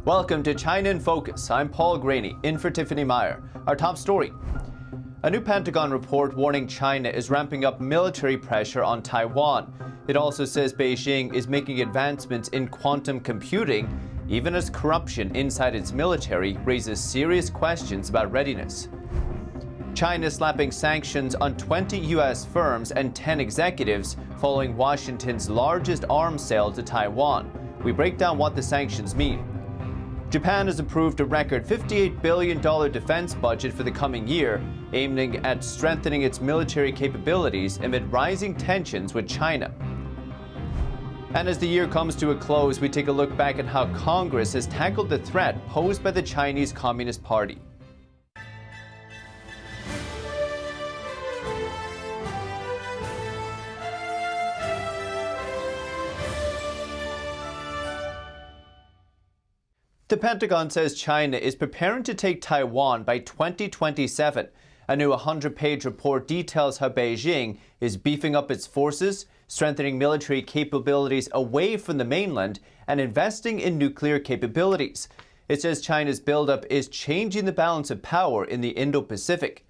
Welcome to China in Focus. I'm Paul Graney, in for Tiffany Meyer. Our top story. A new Pentagon report warning China is ramping up military pressure on Taiwan. It also says Beijing is making advancements in quantum computing, even as corruption inside its military raises serious questions about readiness. China slapping sanctions on 20 U.S. firms and 10 executives following Washington's largest arms sale to Taiwan. We break down what the sanctions mean. Japan has approved a record $58 billion defense budget for the coming year, aiming at strengthening its military capabilities amid rising tensions with China. And as the year comes to a close, we take a look back at how Congress has tackled the threat posed by the Chinese Communist Party. The Pentagon says China is preparing to take Taiwan by 2027. A new 100-page report details how Beijing is beefing up its forces, strengthening military capabilities away from the mainland, and investing in nuclear capabilities. It says China's buildup is changing the balance of power in the Indo-Pacific.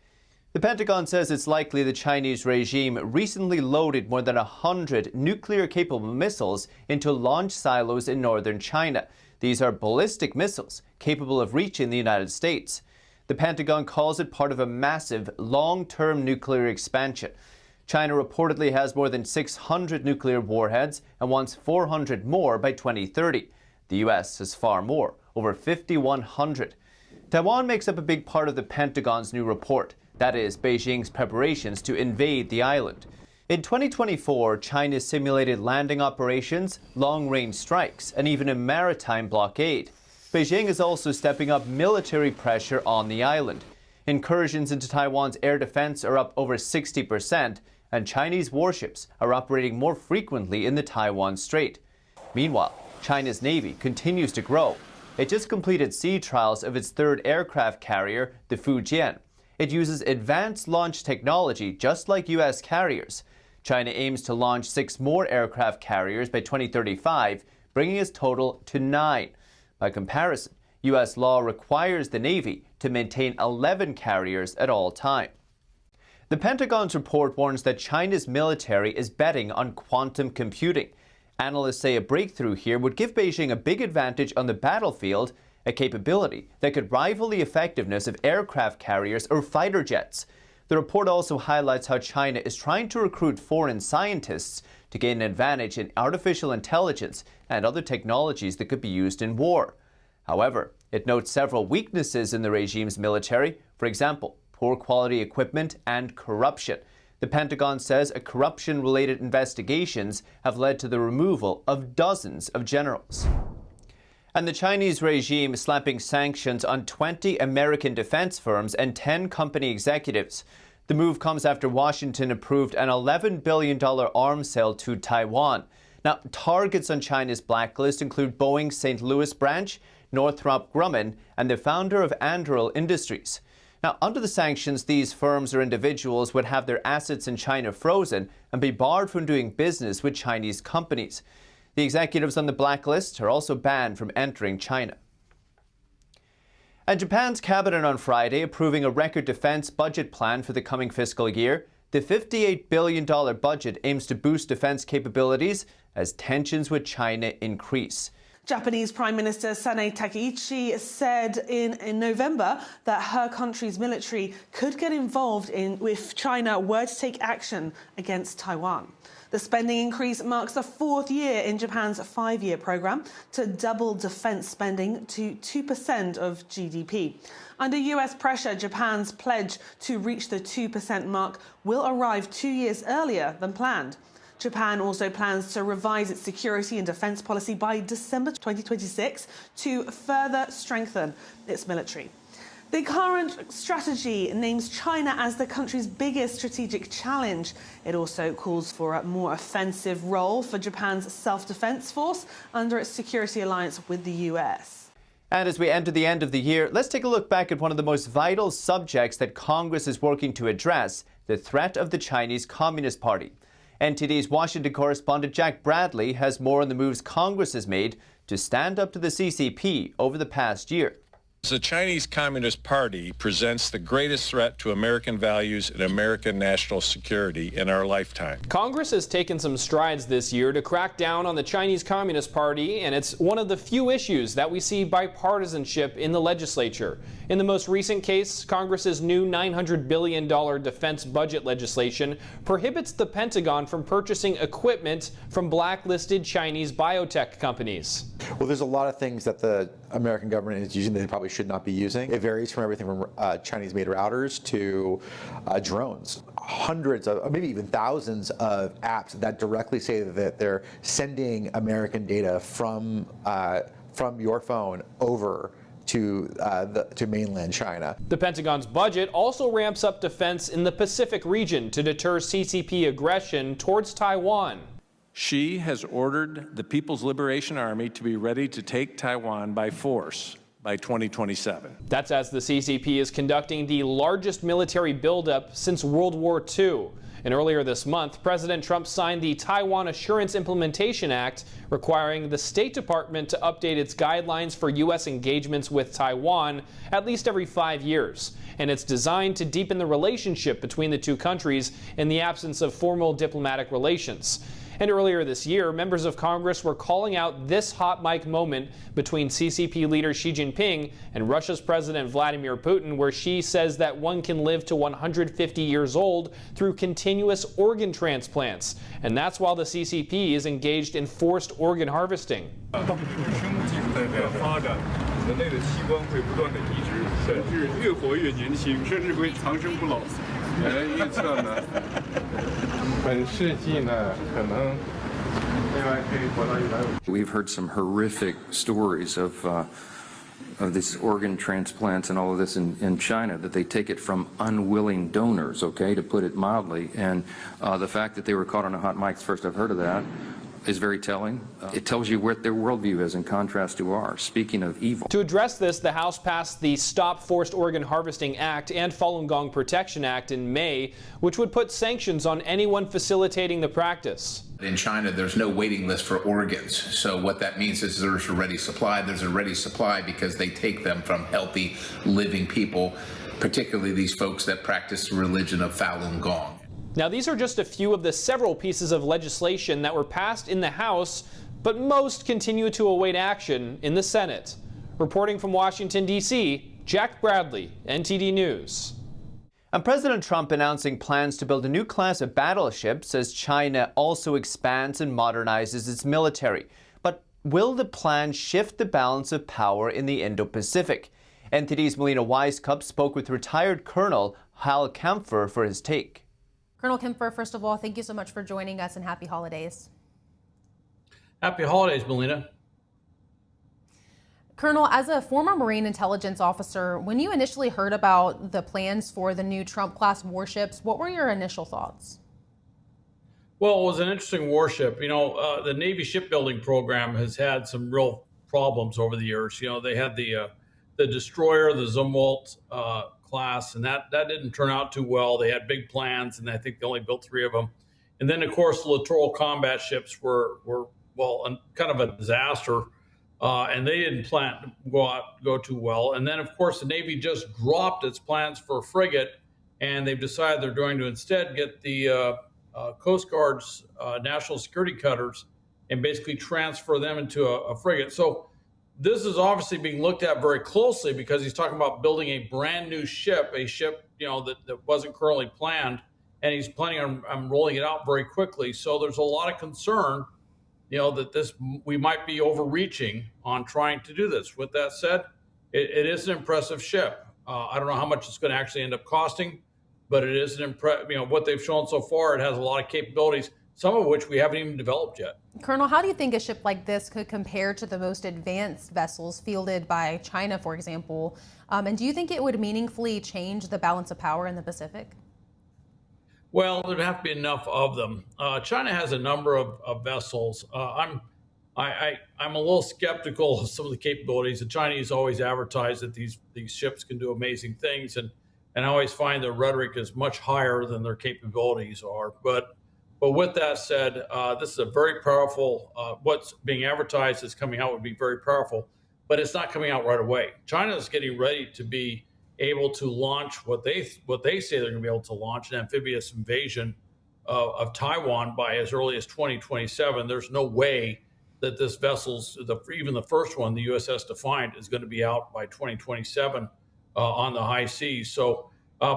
The Pentagon says it's likely the Chinese regime recently loaded more than 100 nuclear-capable missiles into launch silos in northern China. These are ballistic missiles capable of reaching the United States. The Pentagon calls it part of a massive, long-term nuclear expansion. China reportedly has more than 600 nuclear warheads and wants 400 more by 2030. The U.S. has far more, over 5,100. Taiwan makes up a big part of the Pentagon's new report. That is, Beijing's preparations to invade the island. In 2024, China simulated landing operations, long-range strikes, and even a maritime blockade. Beijing is also stepping up military pressure on the island. Incursions into Taiwan's air defense are up over 60%, and Chinese warships are operating more frequently in the Taiwan Strait. Meanwhile, China's Navy continues to grow. It just completed sea trials of its third aircraft carrier, the Fujian. It uses advanced launch technology just like U.S. carriers. China aims to launch 6 more aircraft carriers by 2035, bringing its total to 9. By comparison, U.S. law requires the Navy to maintain 11 carriers at all times. The Pentagon's report warns that China's military is betting on quantum computing. Analysts say a breakthrough here would give Beijing a big advantage on the battlefield, a capability that could rival the effectiveness of aircraft carriers or fighter jets. The report also highlights how China is trying to recruit foreign scientists to gain an advantage in artificial intelligence and other technologies that could be used in war. However, it notes several weaknesses in the regime's military, for example, poor quality equipment and corruption. The Pentagon says corruption-related investigations have led to the removal of dozens of generals. And the Chinese regime slapping sanctions on 20 American defense firms and 10 company executives. The move comes after Washington approved an $11 billion arms sale to Taiwan. Now, targets on China's blacklist include Boeing's St. Louis branch, Northrop Grumman, and the founder of Anduril Industries. Now, under the sanctions, these firms or individuals would have their assets in China frozen and be barred from doing business with Chinese companies. The executives on the blacklist are also banned from entering China. And Japan's cabinet on Friday approving a record defense budget plan for the coming fiscal year. The $58 billion budget aims to boost defense capabilities as tensions with China increase. Japanese Prime Minister Sanae Takaichi said in November that her country's military could get involved if China were to take action against Taiwan. The spending increase marks the 4th year in Japan's 5-year program to double defense spending to 2% of GDP. Under US pressure, Japan's pledge to reach the 2% mark will arrive 2 years earlier than planned. Japan also plans to revise its security and defense policy by December 2026 to further strengthen its military. The current strategy names China as the country's biggest strategic challenge. It also calls for a more offensive role for Japan's self-defense force under its security alliance with the US. And as we enter the end of the year, let's take a look back at one of the most vital subjects that Congress is working to address, the threat of the Chinese Communist Party. NTD's Washington correspondent Jack Bradley has more on the moves Congress has made to stand up to the CCP over the past year. The Chinese Communist Party presents the greatest threat to American values and American national security in our lifetime. Congress has taken some strides this year to crack down on the Chinese Communist Party, and it's one of the few issues that we see bipartisanship in the legislature. In the most recent case, Congress's new $900 billion defense budget legislation prohibits the Pentagon from purchasing equipment from blacklisted Chinese biotech companies. Well, there's a lot of things that the American government is using that they probably should not be using. It varies from everything from Chinese-made routers to drones. Hundreds of, maybe even thousands of apps that directly say that they're sending American data from your phone over to mainland China. The Pentagon's budget also ramps up defense in the Pacific region to deter CCP aggression towards Taiwan. Xi has ordered the People's Liberation Army to be ready to take Taiwan by force by 2027. That's as the CCP is conducting the largest military buildup since World War II. And earlier this month, President Trump signed the Taiwan Assurance Implementation Act, requiring the State Department to update its guidelines for U.S. engagements with Taiwan at least every 5 years. And it's designed to deepen the relationship between the two countries in the absence of formal diplomatic relations. And earlier this year, members of Congress were calling out this hot mic moment between CCP leader Xi Jinping and Russia's President Vladimir Putin, where Xi says that one can live to 150 years old through continuous organ transplants. And that's while the CCP is engaged in forced organ harvesting. We've heard some horrific stories of these organ transplants and all of this in China, that they take it from unwilling donors, okay, to put it mildly. And the fact that they were caught on a hot mic, first I've heard of that, is very telling. It tells you where their worldview is in contrast to ours. Speaking of evil. To address this, the House passed the Stop Forced Organ Harvesting Act and Falun Gong Protection Act in May, which would put sanctions on anyone facilitating the practice. In China, there's no waiting list for organs. So what that means is there's a ready supply. There's a ready supply because they take them from healthy, living people, particularly these folks that practice the religion of Falun Gong. Now, these are just a few of the several pieces of legislation that were passed in the House, but most continue to await action in the Senate. Reporting from Washington, D.C., Jack Bradley, NTD News. And President Trump announcing plans to build a new class of battleships as China also expands and modernizes its military. But will the plan shift the balance of power in the Indo-Pacific? NTD's Melina Weisskopf spoke with retired Colonel Hal Kempfer for his take. Colonel Kempfer, first of all, thank you so much for joining us and happy holidays. Happy holidays, Melina. Colonel, as a former Marine intelligence officer, when you initially heard about the plans for the new Trump-class warships, what were your initial thoughts? Well, it was an interesting warship. You know, the Navy shipbuilding program has had some real problems over the years. You know, they had the destroyer, the Zumwalt class, and that didn't turn out too well. They had big plans, and I think they only built 3 of them. And then, of course, the littoral combat ships were kind of a disaster, and they didn't plan to go too well. And then, of course, the Navy just dropped its plans for a frigate, and they've decided they're going to instead get the Coast Guard's national security cutters and basically transfer them into a frigate. So this is obviously being looked at very closely because he's talking about building a brand new ship, a ship, you know, that wasn't currently planned, and he's planning on rolling it out very quickly. So there's a lot of concern, you know, that we might be overreaching on trying to do this. With that said, it is an impressive ship. I don't know how much it's going to actually end up costing, but it is what they've shown so far. It has a lot of capabilities, some of which we haven't even developed yet. Colonel, how do you think a ship like this could compare to the most advanced vessels fielded by China, for example? And do you think it would meaningfully change the balance of power in the Pacific? Well, there'd have to be enough of them. China has a number of vessels. I'm a little skeptical of some of the capabilities. The Chinese always advertise that these ships can do amazing things, and I always find their rhetoric is much higher than their capabilities are. But But with that said, this is a very powerful, what's being advertised is coming out would be very powerful, but it's not coming out right away. China is getting ready to be able to launch what they say they're going to be able to launch, an amphibious invasion of Taiwan by as early as 2027. There's no way that this vessel's, even the first one, the USS Defiant, is going to be out by 2027 on the high seas. So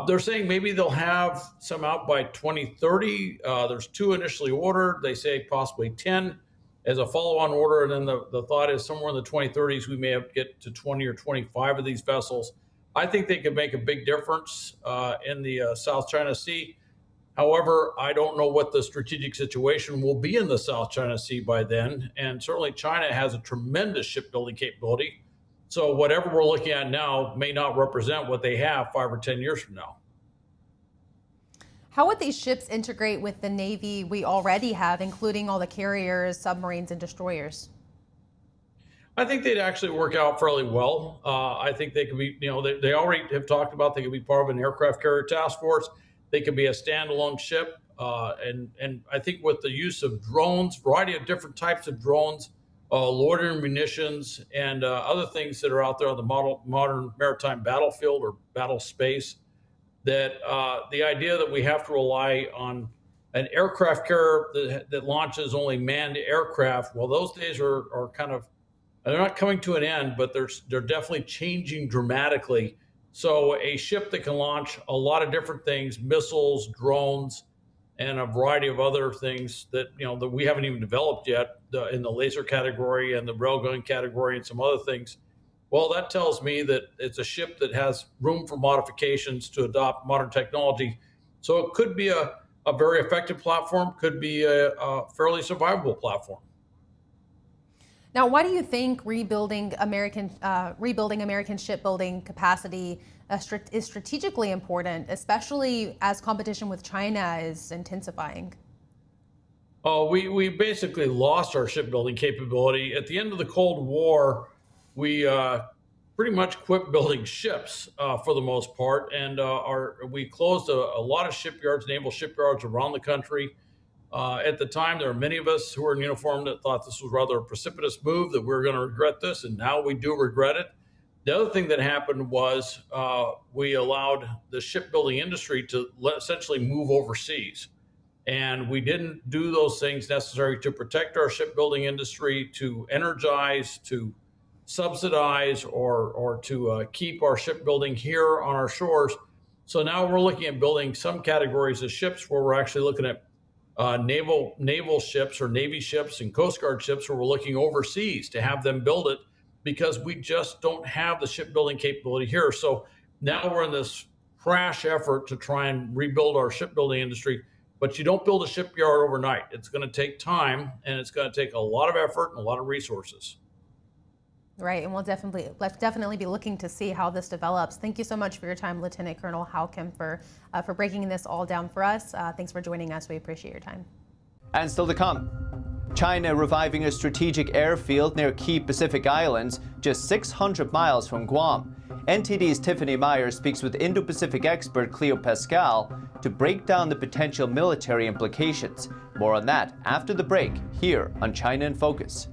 they're saying maybe they'll have some out by 2030. There's 2 initially ordered. They say possibly 10 as a follow-on order. And then the thought is somewhere in the 2030s, we may have to get to 20 or 25 of these vessels. I think they could make a big difference in the South China Sea. However, I don't know what the strategic situation will be in the South China Sea by then. And certainly China has a tremendous shipbuilding capability. So whatever we're looking at now may not represent what they have 5 or 10 years from now. How would these ships integrate with the Navy we already have, including all the carriers, submarines, and destroyers? I think they'd actually work out fairly well. I think they could be, they already have talked about they could be part of an aircraft carrier task force. They could be a standalone ship. And I think with the use of drones, variety of different types of drones, loitering munitions, and other things that are out there on the modern maritime battlefield or battle space, that the idea that we have to rely on an aircraft carrier that launches only manned aircraft, well, those days are kind of, they're not coming to an end, but they're definitely changing dramatically. So a ship that can launch a lot of different things, missiles, drones, and a variety of other things that that we haven't even developed yet in the laser category and the railgun category and some other things. Well, that tells me that it's a ship that has room for modifications to adopt modern technology. So it could be a very effective platform, could be a fairly survivable platform. Now, why do you think rebuilding American shipbuilding capacity is strategically important, especially as competition with China is intensifying? We basically lost our shipbuilding capability. At the end of the Cold War, we pretty much quit building ships for the most part, and we closed a lot of shipyards, naval shipyards around the country. At the time, there were many of us who were in uniform that thought this was rather a precipitous move, that we were going to regret this, and now we do regret it. The other thing that happened was we allowed the shipbuilding industry to essentially move overseas. And we didn't do those things necessary to protect our shipbuilding industry, to energize, to subsidize, or to keep our shipbuilding here on our shores. So now we're looking at building some categories of ships where we're actually looking at naval ships or Navy ships and Coast Guard ships where we're looking overseas to have them build it, because we just don't have the shipbuilding capability here. So now we're in this crash effort to try and rebuild our shipbuilding industry. But you don't build a shipyard overnight. It's going to take time, and it's going to take a lot of effort and a lot of resources. Right, and we'll definitely be looking to see how this develops. Thank you so much for your time, Lieutenant Colonel Halcomb, for breaking this all down for us. Thanks for joining us. We appreciate your time. And still to come, China reviving a strategic airfield near key Pacific islands, just 600 miles from Guam. NTD's Tiffany Myers speaks with Indo-Pacific expert Cleo Pascal to break down the potential military implications. More on that after the break, here on China in Focus.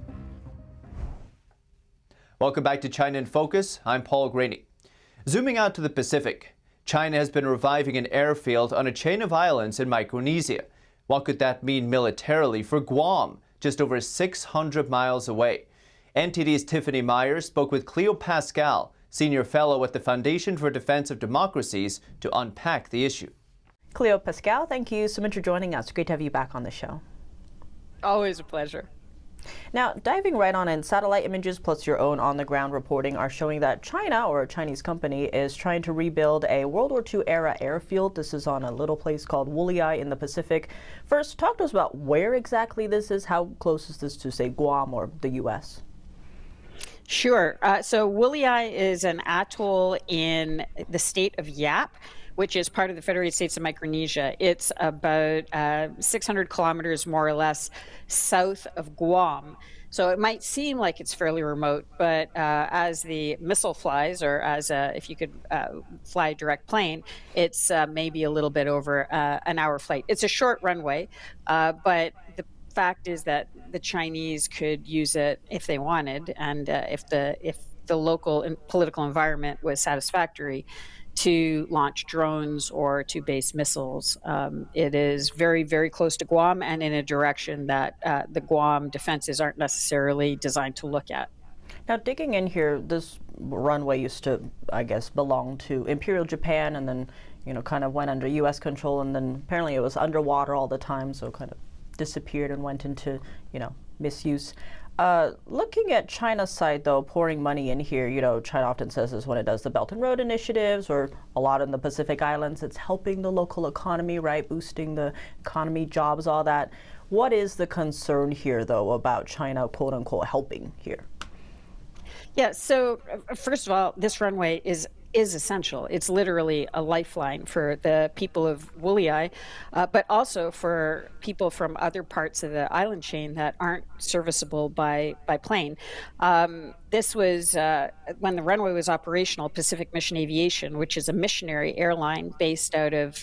Welcome back to China in Focus. I'm Paul Graney. Zooming out to the Pacific, China has been reviving an airfield on a chain of islands in Micronesia. What could that mean militarily for Guam, just over 600 miles away? NTD's Tiffany Myers spoke with Cleo Pascal, Senior Fellow at the Foundation for Defense of Democracies, to unpack the issue. Cleo Pascal, thank you so much for joining us. Great to have you back on the show. Always a pleasure. Now, diving right on in, satellite images plus your own on-the-ground reporting are showing that China, or a Chinese company, is trying to rebuild a World War II era airfield. This is on a little place called WWII in the Pacific. First, talk to us about where exactly this is. How close is this to, say, Guam or the U.S.? Sure. So WWII is an atoll in the state of Yap, which is part of the Federated States of Micronesia. It's about 600 kilometers, more or less, south of Guam. So it might seem like it's fairly remote, but as the missile flies, or as if you could fly a direct plane, it's maybe a little bit over an hour flight. It's a short runway, but the fact is that the Chinese could use it if they wanted, and if the local and political environment was satisfactory, to launch drones or to base missiles. It is very, very close to Guam, and in a direction that the Guam defenses aren't necessarily designed to look at. Now, digging in here, this runway used to, I guess, belong to Imperial Japan, and then, kind of went under U.S. control, and then apparently it was underwater all the time, so kind of disappeared and went into, misuse. Looking at China's side, though, pouring money in here, China often says this when it does the Belt and Road initiatives, or a lot in the Pacific Islands, it's helping the local economy, right? Boosting the economy, jobs, all that. What is the concern here, though, about China, quote unquote, helping here? Yeah, so first of all, this runway is essential. It's literally a lifeline for the people of WWII, but also for people from other parts of the island chain that aren't serviceable by plane. This was, when the runway was operational, Pacific Mission Aviation, which is a missionary airline based out of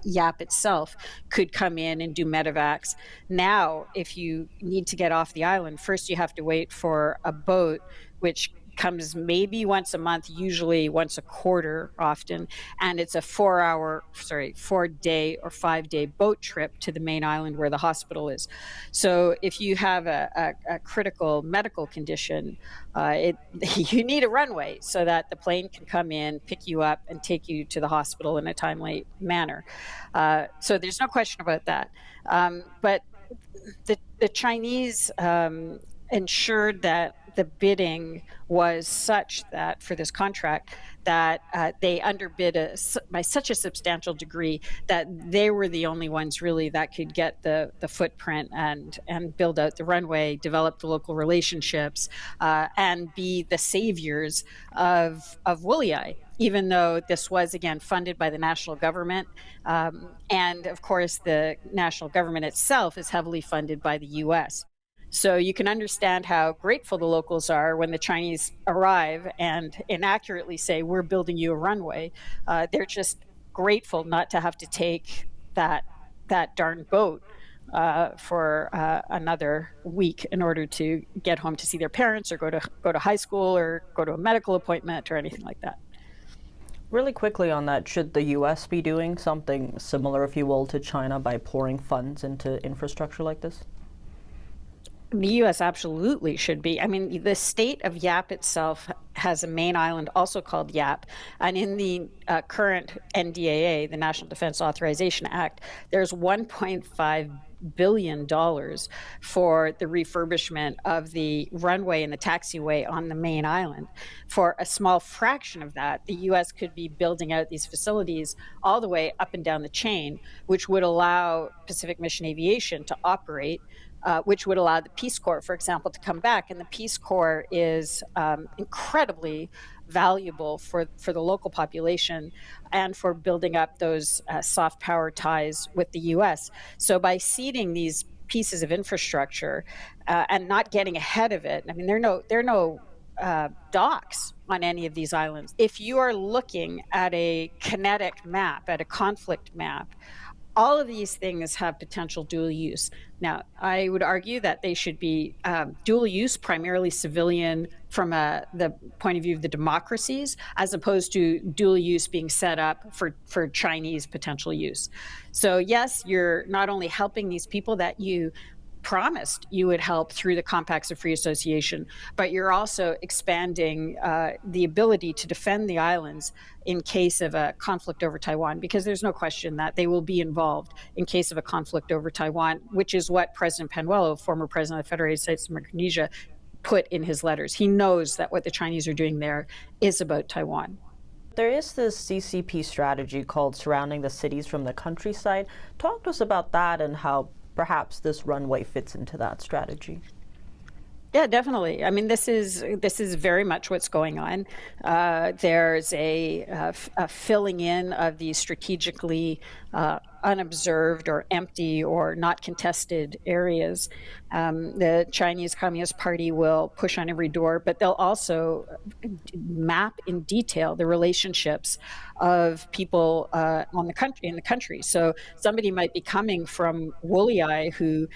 Yap itself, could come in and do medevacs. Now, if you need to get off the island, first you have to wait for a boat, which comes maybe once a month, usually once a quarter often, and it's a 4-day or 5-day boat trip to the main island where the hospital is. So if you have a critical medical condition, you need a runway so that the plane can come in, pick you up, and take you to the hospital in a timely manner. So there's no question about that. But the Chinese ensured that the bidding was such that for this contract that they underbid by such a substantial degree that they were the only ones really that could get the footprint and build out the runway, develop the local relationships, and be the saviors of WWII, even though this was, again, funded by the national government. And of course, the national government itself is heavily funded by the US. So you can understand how grateful the locals are when the Chinese arrive and inaccurately say, we're building you a runway. They're just grateful not to have to take that darn boat for another week in order to get home to see their parents, or go to high school, or go to a medical appointment, or anything like that. Really quickly on that, should the U.S. be doing something similar, if you will, to China by pouring funds into infrastructure like this? The U.S. absolutely should be. I mean, the state of Yap itself has a main island also called Yap. And in the current NDAA, the National Defense Authorization Act, there's $1.5 billion for the refurbishment of the runway and the taxiway on the main island. For a small fraction of that, the U.S. could be building out these facilities all the way up and down the chain, which would allow Pacific Mission Aviation to operate, which would allow the Peace Corps, for example, to come back. And the Peace Corps is incredibly valuable for the local population and for building up those soft power ties with the U.S. So by seeding these pieces of infrastructure and not getting ahead of it, I mean, there are no docks on any of these islands. If you are looking at a kinetic map, at a conflict map, all of these things have potential dual use. Now, I would argue that they should be dual use, primarily civilian from the point of view of the democracies, as opposed to dual use being set up for Chinese potential use. So yes, you're not only helping these people that you promised you would help through the compacts of free association, but you're also expanding the ability to defend the islands in case of a conflict over Taiwan, because there's no question that they will be involved in case of a conflict over Taiwan, which is what President Panuelo, former president of the Federated States of Micronesia, put in his letters. He knows that what the Chinese are doing there is about Taiwan. There is this CCP strategy called surrounding the cities from the countryside. Talk to us about that and how perhaps this runway fits into that strategy. Yeah, definitely. I mean, this is very much what's going on. There's a filling in of these strategically unobserved or empty or not contested areas. The Chinese Communist Party will push on every door, but they'll also map in detail the relationships of people in the country. So somebody might be coming from WWII who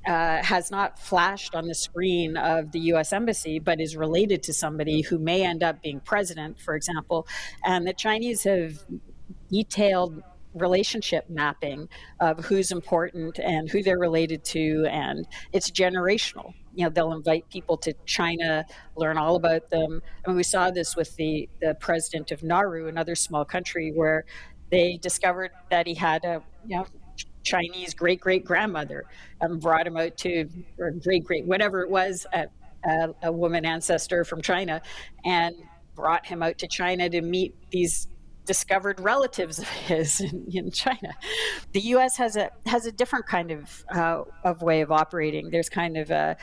has not flashed on the screen of the U.S. Embassy, but is related to somebody who may end up being president, for example. And the Chinese have detailed relationship mapping of who's important and who they're related to, and it's generational. You know, they'll invite people to China, learn all about them. I mean, we saw this with the president of Nauru, another small country, where they discovered that he had a Chinese great-great-grandmother, brought him out to, or great-great, whatever it was, a woman ancestor from China, and brought him out to China to meet these discovered relatives of his in China. The U.S. has a different kind of way of operating. There's kind of that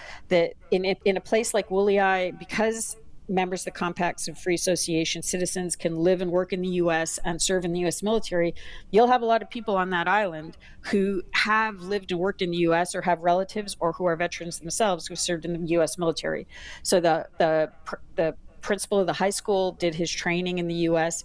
in a place like WWII, because members of the Compacts of Free Association citizens can live and work in the U.S. and serve in the U.S. military, you'll have a lot of people on that island who have lived and worked in the U.S. or have relatives or who are veterans themselves who served in the U.S. military. So the principal of the high school did his training in the U.S.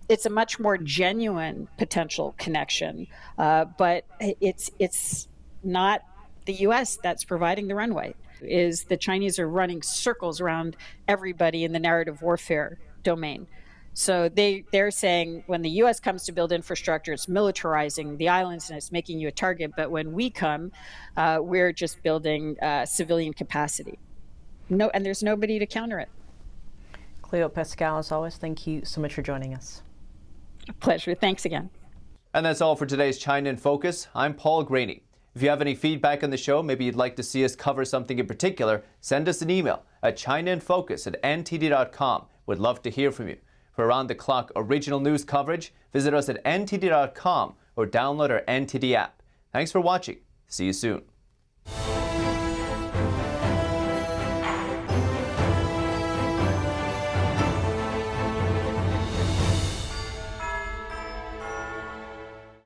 It's a much more genuine potential connection, but it's not the U.S. that's providing the runway. Is the Chinese are running circles around everybody in the narrative warfare domain. So they're saying when the U.S. comes to build infrastructure, it's militarizing the islands and it's making you a target. But when we come, we're just building civilian capacity. No, and there's nobody to counter it. Cleo Pascal, as always, thank you so much for joining us. A pleasure. Thanks again. And that's all for today's China in Focus. I'm Paul Graney. If you have any feedback on the show, maybe you'd like to see us cover something in particular, send us an email at chinainfocus@ntd.com. We'd love to hear from you. For around-the-clock original news coverage, visit us at ntd.com or download our NTD app. Thanks for watching. See you soon.